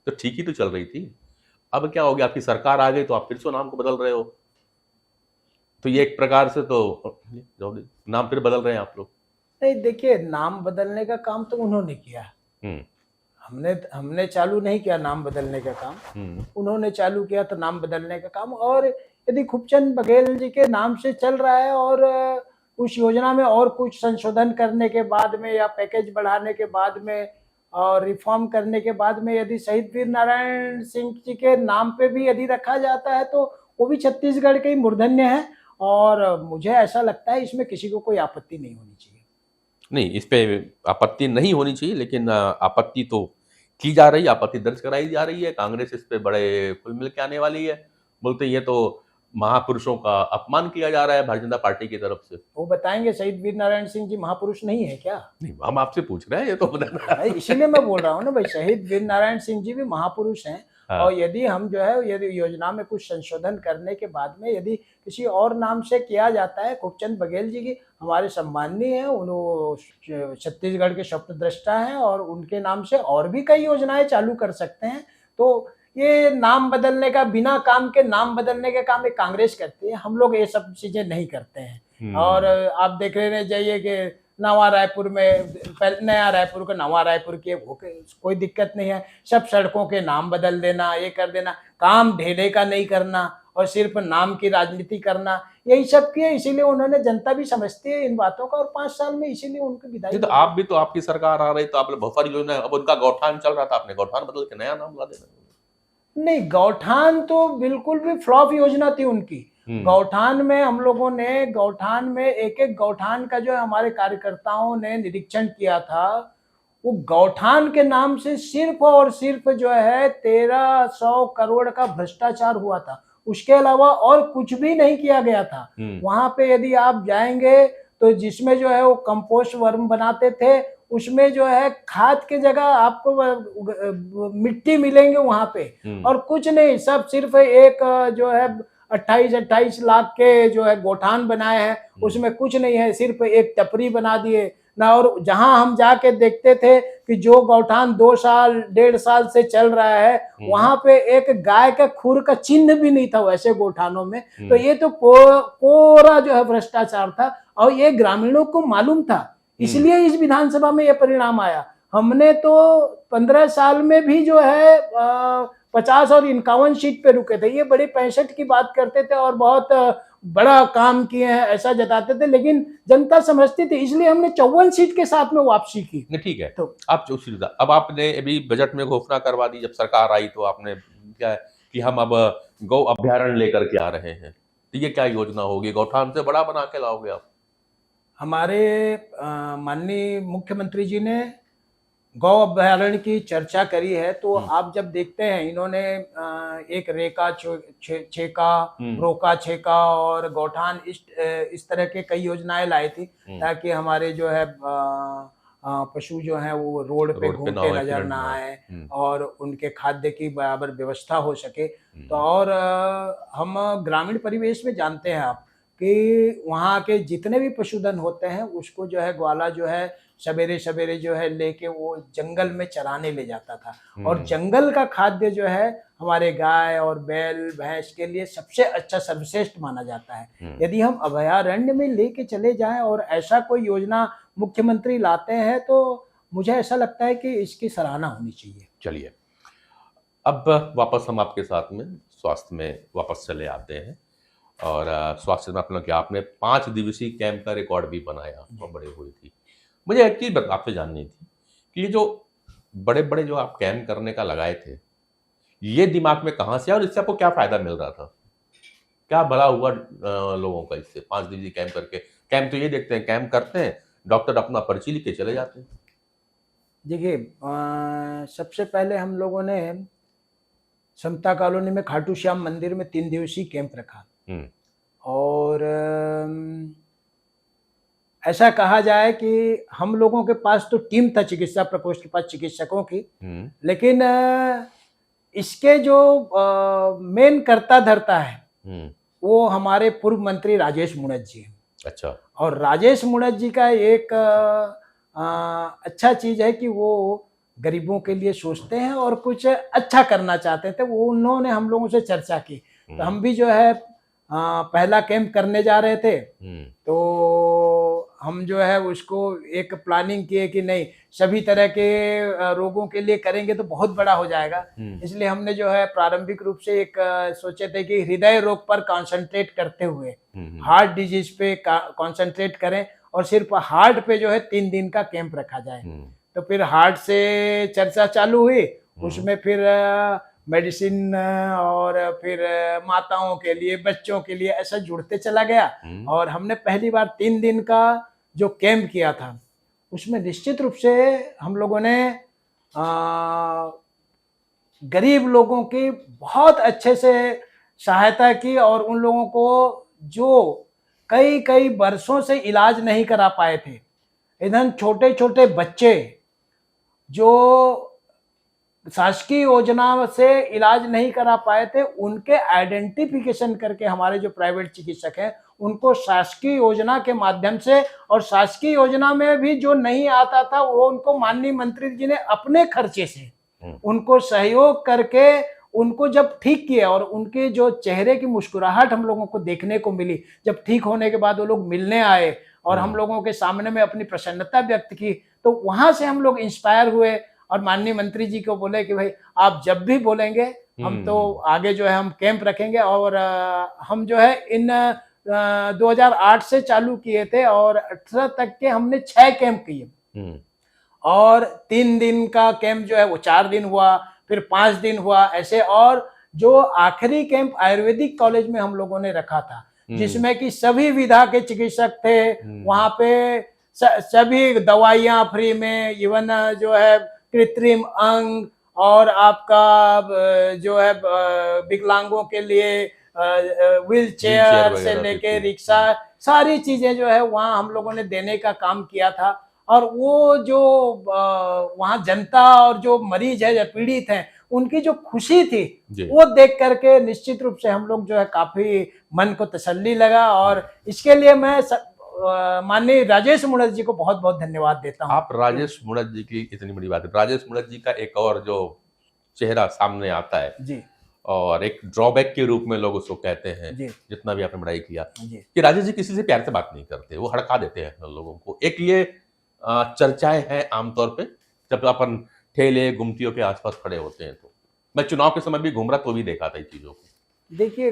तो ठीक ही तो चल रही थी। अब क्या हो गया, आपकी सरकार आ गई तो आप फिर से नाम को बदल रहे हो। तो ये एक प्रकार से तो नाम फिर बदल रहे हैं आप लोग।
नहीं, देखिए, नाम बदलने का काम तो उन्होंने किया, हमने चालू नहीं किया नाम बदलने का काम, उन्होंने चालू किया तो नाम बदलने का काम। और यदि खूबचंद बघेल जी के नाम से चल रहा है और उस योजना में और कुछ संशोधन करने के बाद में या पैकेज बढ़ाने के बाद में और रिफॉर्म करने के बाद में यदि शहीद वीर नारायण सिंह जी के नाम पे भी यदि रखा जाता है तो वो भी छत्तीसगढ़ के ही मूर्धन्य है, और मुझे ऐसा लगता है इसमें किसी को कोई आपत्ति नहीं होनी चाहिए।
नहीं, इस पे आपत्ति नहीं होनी चाहिए, लेकिन आपत्ति तो की जा रही है, आपत्ति दर्ज कराई जा रही है। कांग्रेस इस पे बड़े खुल मिल के आने वाली है, बोलते ये तो महापुरुषों का अपमान किया जा रहा है भारतीय जनता पार्टी की तरफ से।
वो बताएंगे शहीद वीर नारायण सिंह जी महापुरुष नहीं है क्या?
नहीं, हम आपसे पूछ रहे हैं, ये तो बताना।
इसीलिए मैं बोल रहा हूँ ना भाई, शहीद वीर नारायण सिंह जी भी महापुरुष हैं। हाँ। और यदि हम जो है यदि योजना में कुछ संशोधन करने के बाद में यदि किसी और नाम से किया जाता है, खूबचंद बघेल जी की हमारे सम्माननीय है, उन्होंने छत्तीसगढ़ के स्वप्नद्रष्टा हैं और उनके नाम से और भी कई योजनाएं चालू कर सकते हैं। तो ये नाम बदलने का, बिना काम के नाम बदलने का काम एक कांग्रेस करती है, हम लोग ये सब चीजें नहीं करते हैं। और आप देख रहे जाइए कि नवा रायपुर में नया रायपुर को नवा रायपुर किए, कोई दिक्कत नहीं है। सब सड़कों के नाम बदल देना, ये कर देना, काम ढेले का नहीं करना और सिर्फ नाम की राजनीति करना, यही सब किया। इसीलिए उन्होंने, जनता भी समझती है इन बातों का, और 5 साल में इसीलिए उनकी विदाई।
तो आप भी तो, आपकी सरकार आ रही तो आपने बहुत सारी योजना, अब उनका गौठान चल रहा था, आपने गौठान बदल के नया नाम ला देना।
नहीं, गौठान तो बिल्कुल भी फ्लॉप योजना थी उनकी। गौठान में हम लोगों ने, गौठान में एक एक गौठान का जो है हमारे कार्यकर्ताओं ने निरीक्षण किया था, वो गौठान के नाम से सिर्फ और सिर्फ जो है 1300 करोड़ का भ्रष्टाचार हुआ था, उसके अलावा और कुछ भी नहीं किया गया था। वहां पे यदि आप जाएंगे तो जिसमें जो है वो कंपोस्ट वर्म बनाते थे, उसमें जो है खाद की जगह आपको मिट्टी मिलेंगे वहां पे, और कुछ नहीं, सब सिर्फ एक जो है 28 लाख के जो है गौठान बनाए हैं, उसमें कुछ नहीं है, सिर्फ एक टपरी बना दिए ना। और जहां हम जाके देखते थे कि जो गौठान 2 साल 1.5 साल से चल रहा है, वहां पे एक गाय का खुर का चिन्ह भी नहीं था वैसे गौठानों में। तो ये तो कोरा जो है भ्रष्टाचार था, और ये ग्रामीणों को मालूम था, इसलिए इस विधानसभा में ये परिणाम आया। हमने तो 15 साल में भी जो है 50 और 51 सीट पे रुके थे, ये बड़ी 65 की बात करते थे और बहुत बड़ा काम किए हैं ऐसा जताते थे, लेकिन जनता समझती थी, इसलिए हमने 54 सीट के साथ में वापसी की।
ठीक है, तो आप अब आपने अभी बजट में घोषणा करवा दी, जब सरकार आई तो आपने क्या कि हम अब गौ अभ्यारण्य लेकर के आ रहे हैं, तो ये क्या योजना होगी, गौठान से बड़ा बना के लाओगे आप?
हमारे माननीय मुख्यमंत्री जी ने गौ अभ्यारण्य की चर्चा करी है, तो आप जब देखते हैं, इन्होंने एक रेका छेका, रोका छेका और गौठान, इस तरह के कई योजनाएं लाई थी ताकि हमारे जो है पशु जो हैं वो रोड पे घूमते नजर ना आए और उनके खाद्य की बराबर व्यवस्था हो सके। तो और हम ग्रामीण परिवेश में जानते हैं आप कि वहाँ के जितने भी पशुधन होते हैं उसको जो है ग्वाला जो है सवेरे सवेरे जो है लेके वो जंगल में चराने ले जाता था। और जंगल का खाद्य जो है हमारे गाय और बैल भैंस के लिए सबसे अच्छा सर्वश्रेष्ठ माना जाता है। यदि हम अभयारण्य में लेके चले जाएं और ऐसा कोई योजना मुख्यमंत्री लाते हैं तो मुझे ऐसा लगता है कि इसकी सराहना होनी चाहिए।
चलिए, अब वापस हम आपके साथ में स्वास्थ्य में वापस चले आते हैं। और स्वास्थ्य में अपना क्या आपने 5 दिवसीय कैंप का रिकॉर्ड भी बनाया, बहुत बड़ी हुई थी। मुझे एक चीज़ आपसे जाननी थी कि ये जो बड़े बड़े जो आप कैंप करने का लगाए थे, ये दिमाग में कहाँ से आया और इससे आपको क्या फ़ायदा मिल रहा था? क्या भला हुआ लोगों का इससे 5 दिवसीय कैंप करके? कैंप तो ये देखते हैं, कैंप करते हैं, डॉक्टर अपना पर्ची लिख के चले जाते हैं।
देखिए सबसे पहले हम लोगों ने समता कॉलोनी में खाटू श्याम मंदिर में 3 दिवसीय कैंप रखा। और ऐसा कहा जाए कि हम लोगों के पास तो टीम था चिकित्सा प्रकोष्ठ के पास चिकित्सकों की, लेकिन इसके जो मेन कर्ता धर्ता है वो हमारे पूर्व मंत्री राजेश मुणत जी हैं।
अच्छा। और
राजेश मुणत जी का एक अच्छा चीज है कि वो गरीबों के लिए सोचते हैं और कुछ अच्छा करना चाहते थे। वो उन्होंने हम लोगों से चर्चा की, तो हम भी जो है पहला कैंप करने जा रहे थे, तो हम जो है उसको एक प्लानिंग किए कि नहीं सभी तरह के रोगों के लिए करेंगे तो बहुत बड़ा हो जाएगा। इसलिए हमने जो है प्रारंभिक रूप से एक सोचे थे कि हृदय रोग पर कंसंट्रेट करते हुए हार्ट डिजीज पे कंसंट्रेट करें और सिर्फ हार्ट पे जो है 3 दिन का कैंप रखा जाए। तो फिर हार्ट से चर्चा चालू हुई, उसमें फिर मेडिसिन और फिर माताओं के लिए बच्चों के लिए ऐसा जुड़ते चला गया। और हमने पहली बार 3 दिन का जो कैंप किया था उसमें निश्चित रूप से हम लोगों ने गरीब लोगों की बहुत अच्छे से सहायता की और उन लोगों को जो कई कई वर्षों से इलाज नहीं करा पाए थे, इधर छोटे छोटे बच्चे जो शासकीय योजना से इलाज नहीं करा पाए थे, उनके आइडेंटिफिकेशन करके हमारे जो प्राइवेट चिकित्सक हैं उनको शासकीय योजना के माध्यम से, और शासकीय योजना में भी जो नहीं आता था वो उनको माननीय मंत्री जी ने अपने खर्चे से उनको सहयोग करके उनको जब ठीक किया और उनके जो चेहरे की मुस्कुराहट हम लोगों को देखने को मिली, जब ठीक होने के बाद वो लोग मिलने आए और हम लोगों के सामने में अपनी प्रसन्नता व्यक्त की, तो वहां से हम लोग इंस्पायर हुए और माननीय मंत्री जी को बोले कि भाई आप जब भी बोलेंगे हम तो आगे जो है हम कैंप रखेंगे। और हम जो है इन 2008 से चालू किए थे और 18 तक के हमने 6 कैंप किए। और 3 दिन का कैंप जो है वो 4 दिन हुआ, फिर 5 दिन हुआ ऐसे। और जो आखिरी कैंप आयुर्वेदिक कॉलेज में हम लोगों ने रखा था, जिसमें कि सभी विधा के चिकित्सक थे, वहां पे सभी दवाइयां फ्री में, इवन जो है कृत्रिम अंग और आपका जो है विकलांगों के लिए व्हील चेयर से लेके रिक्शा, सारी चीजें जो है वहां हम लोगों ने देने का काम किया था। और वो जो वहां जनता और जो मरीज है, जो पीड़ित हैं, उनकी जो खुशी थी वो देख करके निश्चित रूप से हम लोग जो है काफी मन को तसल्ली लगा। और इसके लिए मैं माननीय राजेश मुणत जी को बहुत बहुत धन्यवाद देता हूँ।
आप राजेश मुणत जी की इतनी बड़ी बात है, राजेश मुणत जी का एक और जो चेहरा सामने आता है जी, और एक ड्रॉबैक के रूप में लोग उसको कहते हैं, जितना भी आपने बड़ाई किया कि राजेश जी किसी से प्यार से बात नहीं करते, वो हड़का देते हैं लोगों को। एक ये चर्चाएं हैं आमतौर पे जब अपन ठेले गुमतियों के आसपास खड़े होते हैं। तो मैं चुनाव के समय भी घूम रहा तो भी देखा था इस चीजों को।
देखिए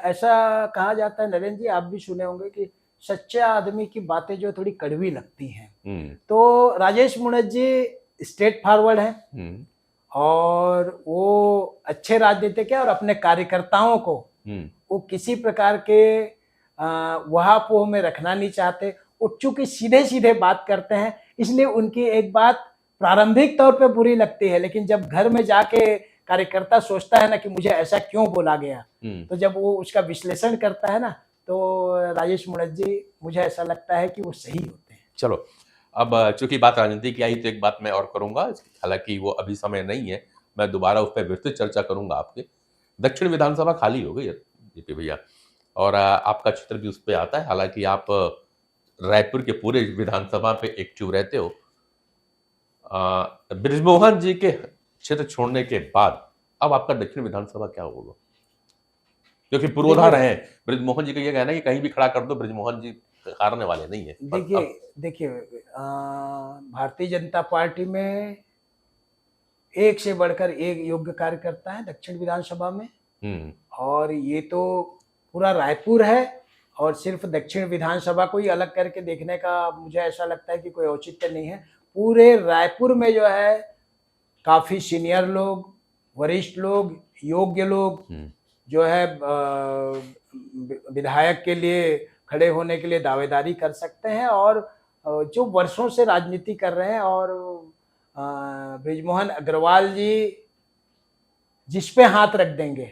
ऐसा कहा जाता है नरेंद्र जी, आप भी सुने होंगे कि सच्चे आदमी की बातें जो थोड़ी कड़वी लगती हैं। तो राजेश मुणत जी स्ट्रेट फॉरवर्ड हैं और वो अच्छे राजनीतिक है और अपने कार्यकर्ताओं को वो किसी प्रकार के वहापोह में रखना नहीं चाहते। वो चूंकि सीधे सीधे बात करते हैं, इसलिए उनकी एक बात प्रारंभिक तौर पे बुरी लगती है, लेकिन जब घर में जाके कार्यकर्ता सोचता है ना कि मुझे ऐसा क्यों बोला गया, तो जब वो उसका विश्लेषण करता है ना, तो राजेश मुणत जी मुझे ऐसा लगता है कि वो सही होते हैं।
चलो, अब चूंकि बात राजनीति की आई तो एक बात मैं और करूंगा, हालांकि वो अभी समय नहीं है, मैं दोबारा उस पर विस्तृत चर्चा करूंगा। आपके दक्षिण विधानसभा खाली हो गई है जेपी भैया, और आपका क्षेत्र भी उस पर आता है। हालांकि आप रायपुर के पूरे विधानसभा पे एक्टिव रहते हो। बृजमोहन जी के क्षेत्र छोड़ने के बाद अब आपका दक्षिण विधानसभा क्या होगा? क्योंकि पूर्वाधार
देखिए
है, बृजमोहन जी का ये कहना है कि कहीं भी खड़ा कर दो, बृजमोहन जी हारने वाले नहीं है। पर
देखिए
अब
देखिए भारतीय जनता पार्टी में एक से बढ़कर एक योग्य कार्यकर्ता है दक्षिण विधानसभा में, और ये तो पूरा रायपुर है, और सिर्फ दक्षिण विधानसभा को ही अलग करके देखने का मुझे ऐसा लगता है कि कोई औचित्य नहीं है। पूरे रायपुर में जो है काफी सीनियर लोग, वरिष्ठ लोग, योग्य लोग जो है विधायक के लिए खड़े होने के लिए दावेदारी कर सकते हैं, और जो वर्षों से राजनीति कर रहे हैं, और बृजमोहन अग्रवाल जी जिस पे हाथ रख देंगे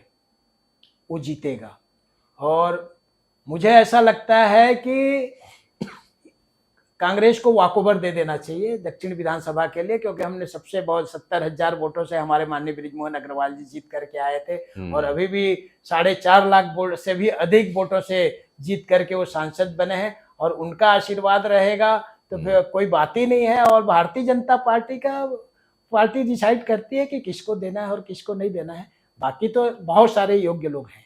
वो जीतेगा। और मुझे ऐसा लगता है कि कांग्रेस को वॉकओवर दे देना चाहिए दक्षिण विधानसभा के लिए, क्योंकि हमने सबसे बहुत 70,000 वोटों से हमारे माननीय बृजमोहन अग्रवाल जी जीत करके आए थे, और अभी भी 4.5 लाख वोट से भी अधिक वोटों से जीत करके वो सांसद बने हैं, और उनका आशीर्वाद रहेगा तो फिर कोई बात ही नहीं है। और भारतीय जनता पार्टी डिसाइड करती है कि किसको देना है और किसको नहीं देना है, बाकी तो बहुत सारे योग्य लोग हैं।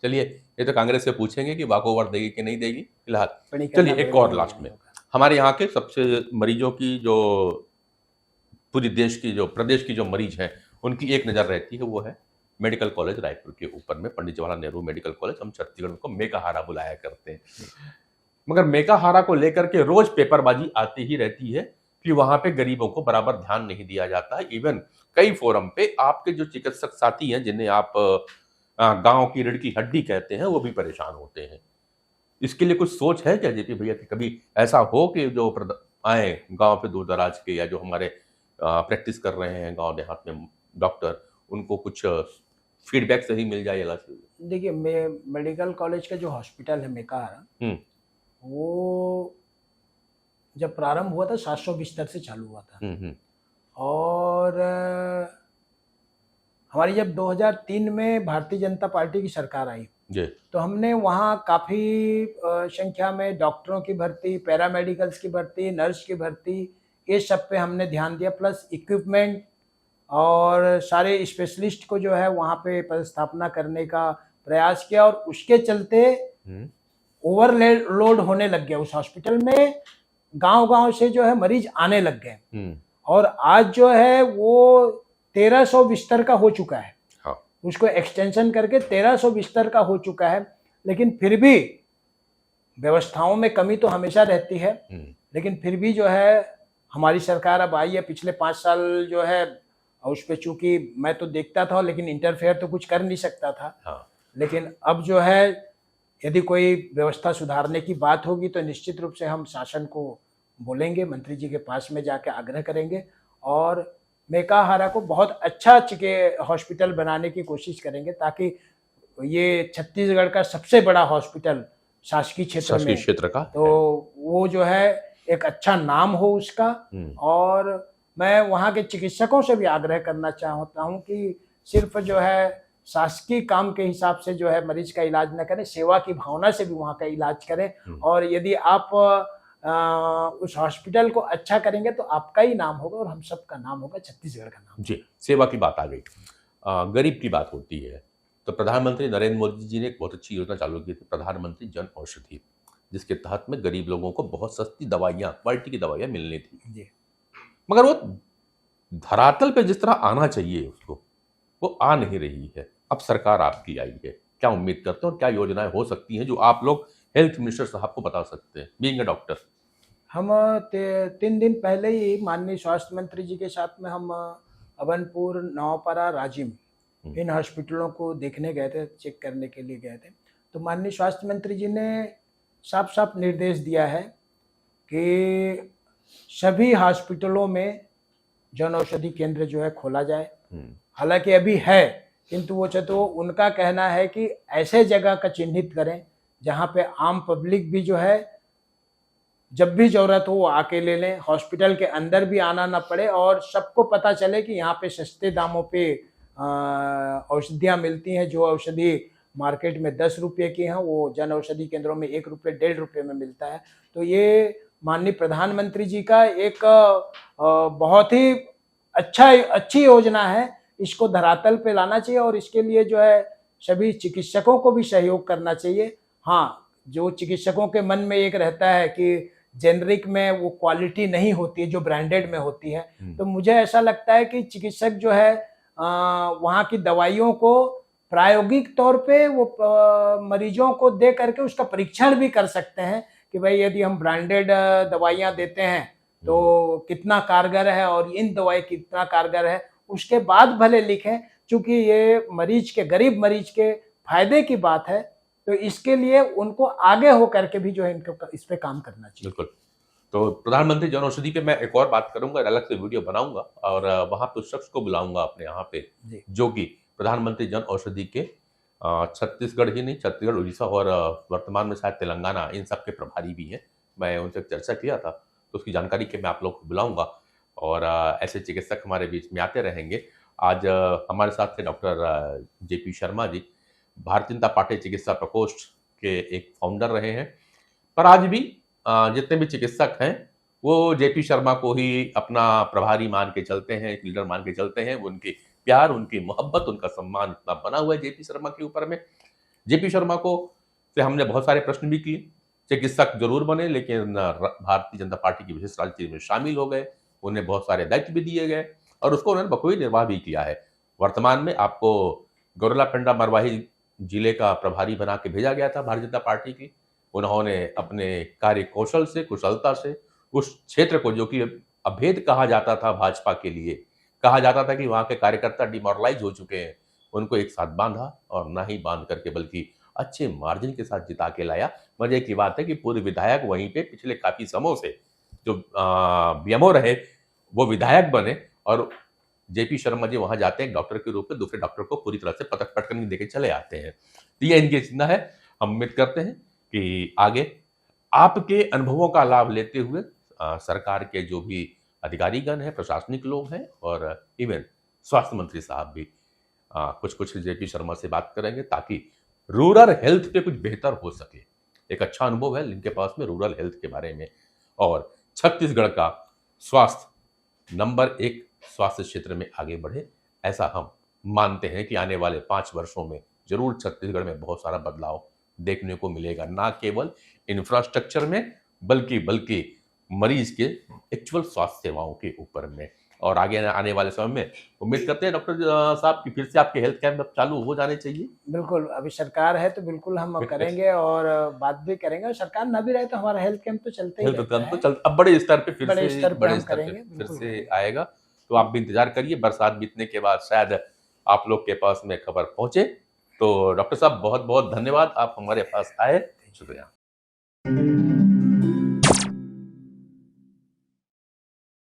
चलिए, ये तो कांग्रेस से पूछेंगे कि वॉकओवर देगी कि नहीं देगी। फिलहाल चलिए एक और लास्ट में, हमारे यहाँ के सबसे मरीजों की जो पूरी देश की जो प्रदेश की जो मरीज हैं उनकी एक नज़र रहती है, वो है मेडिकल कॉलेज रायपुर के ऊपर में, पंडित जवाहरलाल नेहरू मेडिकल कॉलेज। हम छत्तीसगढ़ को मेकाहारा बुलाया करते हैं, मगर मेकाहारा को लेकर के रोज पेपरबाजी आती ही रहती है कि वहां पे गरीबों को बराबर ध्यान नहीं दिया जाता है। इवन कई फोरम पे आपके जो चिकित्सक साथी हैं, जिन्हें आप गांव की रीढ़ की हड्डी कहते हैं, वो भी परेशान होते हैं। इसके लिए कुछ सोच है क्या जेपी भैया कि कभी ऐसा हो कि जो आए गांव पे दूर दराज के, या जो हमारे प्रैक्टिस कर रहे हैं गांव देहात में डॉक्टर, उनको कुछ फीडबैक सही मिल जाए?
देखिए, मेडिकल कॉलेज का जो हॉस्पिटल है मेकाहारा, वो जब प्रारंभ हुआ था 700 बिस्तर से चालू हुआ था, और हमारी जब 2003 में भारतीय जनता पार्टी की सरकार आई तो हमने वहाँ काफ़ी संख्या में डॉक्टरों की भर्ती, पैरामेडिकल्स की भर्ती, नर्स की भर्ती, ये सब पे हमने ध्यान दिया, प्लस इक्विपमेंट और सारे स्पेशलिस्ट को जो है वहाँ पे पदस्थापना करने का प्रयास किया, और उसके चलते ओवरलोड होने लग गया उस हॉस्पिटल में। गांव-गांव से जो है मरीज आने लग गए, और आज जो है वो 1300 बिस्तर का हो चुका है। उसको एक्सटेंशन करके 1300 बिस्तर का हो चुका है, लेकिन फिर भी व्यवस्थाओं में कमी तो हमेशा रहती है। लेकिन फिर भी जो है हमारी सरकार अब आई है, पिछले 5 साल जो है उस पर, चूंकि मैं तो देखता था लेकिन इंटरफेयर तो कुछ कर नहीं सकता था, लेकिन अब जो है यदि कोई व्यवस्था सुधारने की बात होगी तो निश्चित रूप से हम शासन को बोलेंगे, मंत्री जी के पास में जाके आग्रह करेंगे, और मेकाहारा को बहुत अच्छा हॉस्पिटल बनाने की कोशिश करेंगे, ताकि ये छत्तीसगढ़ का सबसे बड़ा हॉस्पिटल शासकीय क्षेत्र का तो वो जो है एक अच्छा नाम हो उसका। और मैं वहाँ के चिकित्सकों से भी आग्रह करना चाहता हूँ कि सिर्फ जो है शासकीय काम के हिसाब से जो है मरीज का इलाज न करें, सेवा की भावना से भी वहाँ का इलाज करें, और यदि आप उस हॉस्पिटल को अच्छा करेंगे तो आपका ही नाम होगा और हम सबका नाम होगा, छत्तीसगढ़ का नाम।
जी, सेवा की बात आ गई, गरीब की बात होती है, तो प्रधानमंत्री नरेंद्र मोदी जी ने एक बहुत अच्छी योजना चालू की थी, प्रधानमंत्री जन औषधि, जिसके तहत में गरीब लोगों को बहुत सस्ती दवाइयाँ, क्वालिटी की दवाइयाँ मिलनी थी जी। मगर वो धरातल पे जिस तरह आना चाहिए उसको, वो आ नहीं रही है। अब सरकार आपकी आई है, क्या उम्मीद करते हैं और क्या योजनाएं हो सकती हैं जो आप लोग हेल्थ मिनिस्टर साहब को बता सकते हैं, बीइंग अ डॉक्टर?
हम 3 दिन पहले ही माननीय स्वास्थ्य मंत्री जी के साथ में हम अभनपुर, नौपारा, राजिम इन हॉस्पिटलों को देखने गए थे, चेक करने के लिए गए थे। तो माननीय स्वास्थ्य मंत्री जी ने साफ साफ निर्देश दिया है कि सभी हॉस्पिटलों में जन औषधि केंद्र जो है खोला जाए। हालांकि अभी है, किंतु वो तो उनका कहना है कि ऐसे जगह का चिन्हित करें जहाँ पे आम पब्लिक भी जो है जब भी जरूरत हो वो आके ले लें, हॉस्पिटल के अंदर भी आना ना पड़े, और सबको पता चले कि यहाँ पे सस्ते दामों पे औषधियाँ मिलती हैं, जो औषधि मार्केट में 10 रुपये की हैं, वो जन औषधि केंद्रों में 1 रुपये 1.5 रुपये में मिलता है। तो ये माननीय प्रधानमंत्री जी का एक बहुत ही अच्छी योजना है। इसको धरातल पे लाना चाहिए और इसके लिए जो है सभी चिकित्सकों को भी सहयोग करना चाहिए। हाँ, जो चिकित्सकों के मन में एक रहता है कि जेनरिक में वो क्वालिटी नहीं होती है जो ब्रांडेड में होती है, तो मुझे ऐसा लगता है कि चिकित्सक जो है वहाँ की दवाइयों को प्रायोगिक तौर पे वो मरीजों को दे करके उसका परीक्षण भी कर सकते हैं कि भाई यदि हम ब्रांडेड दवाइयाँ देते हैं तो कितना कारगर है और इन दवाई कितना कारगर है, उसके बाद भले लिखें, क्योंकि ये मरीज के, गरीब मरीज के फायदे की बात है। तो इसके लिए उनको आगे हो करके भी जो है इनको इस पे काम करना चाहिए।
बिल्कुल। तो प्रधानमंत्री जन औषधि पे मैं एक और बात करूंगा, अलग से वीडियो बनाऊंगा और वहां पे उस शख्स को बुलाऊंगा अपने यहाँ पे जो कि प्रधानमंत्री जन औषधि के छत्तीसगढ़ ही नहीं, छत्तीसगढ़, उड़ीसा और वर्तमान में शायद तेलंगाना, इन सब के प्रभारी भी हैं। मैं उनसे चर्चा किया था, तो उसकी जानकारी के मैं आप लोग को बुलाऊंगा और ऐसे चिकित्सक हमारे बीच में आते रहेंगे। आज हमारे साथ थे doctor JP Sharma ji, Bharatiya Janata party चिकित्सा प्रकोष्ठ के एक फाउंडर रहे हैं, पर आज भी जितने भी चिकित्सक हैं वो JP शर्मा को ही अपना प्रभारी मान के चलते हैं, एक लीडर मान के चलते हैं। उनकी प्यार, उनकी मोहब्बत, उनका सम्मान इतना बना हुआ है JP शर्मा के ऊपर में। JP शर्मा को से हमने बहुत सारे प्रश्न भी किए। चिकित्सक जरूर बने, लेकिन भारतीय जनता पार्टी की विशिष्ट राजनीति में शामिल हो गए, उन्हें बहुत सारे दायित्व भी दिए गए और उसको उन्होंने बखूबी निर्वाह भी किया है। वर्तमान में आपको गौरेला पेंड्रा मरवाही जिले का प्रभारी बना के भेजा गया था भारतीय जनता पार्टी की। उन्होंने अपने कार्य कौशल से, कुशलता से उस क्षेत्र को, जो कि अभेद कहा जाता था भाजपा के लिए, कहा जाता था कि वहां के कार्यकर्ता डिमोरलाइज हो चुके हैं, उनको एक साथ बांधा और ना ही बांध करके बल्कि अच्छे मार्जिन के साथ जिता के लाया। मजे की बात है कि पूर्व विधायक वहीं पे पिछले काफी समय से जो बीएमओ रहे वो विधायक बने और JP शर्मा जी वहां जाते हैं डॉक्टर के रूप में, दूसरे डॉक्टर को पूरी तरह से पटक पटक देके चले आते हैं। तो ये इनकी चिंता है। हम उम्मीद करते हैं कि आगे आपके अनुभवों का लाभ लेते हुए सरकार के जो भी अधिकारीगण हैं, प्रशासनिक लोग हैं और इवन स्वास्थ्य मंत्री साहब भी कुछ JP शर्मा से बात करेंगे ताकि रूरल हेल्थ पे कुछ बेहतर हो सके। एक अच्छा अनुभव है इनके पास में रूरल हेल्थ के बारे में और छत्तीसगढ़ का स्वास्थ्य नंबर 1 स्वास्थ्य क्षेत्र में आगे बढ़े, ऐसा हम मानते हैं कि आने वाले 5 वर्षों में जरूर छत्तीसगढ़ में बहुत सारा बदलाव देखने को मिलेगा, ना केवल इंफ्रास्ट्रक्चर में बल्कि मरीज के एक्चुअल स्वास्थ्य सेवाओं के ऊपर में। और आगे आने वाले समय में उम्मीद करते हैं डॉक्टर साहब की फिर से आपके हेल्थ कैंप अब चालू हो जाने चाहिए।
बिल्कुल, अभी सरकार है तो बिल्कुल हम करेंगे और बात भी करेंगे, और सरकार ना भी रहे तो हमारा हेल्थ कैंप तो चलते ही रहता है।
अब बड़े स्तर पे
बड़े स्तर पे
फिर से आएगा, तो आप भी इंतजार करिए। बरसात बीतने के बाद शायद आप लोग के पास में खबर पहुंचे। तो डॉक्टर साहब बहुत बहुत धन्यवाद, आप हमारे पास आए, शुक्रिया।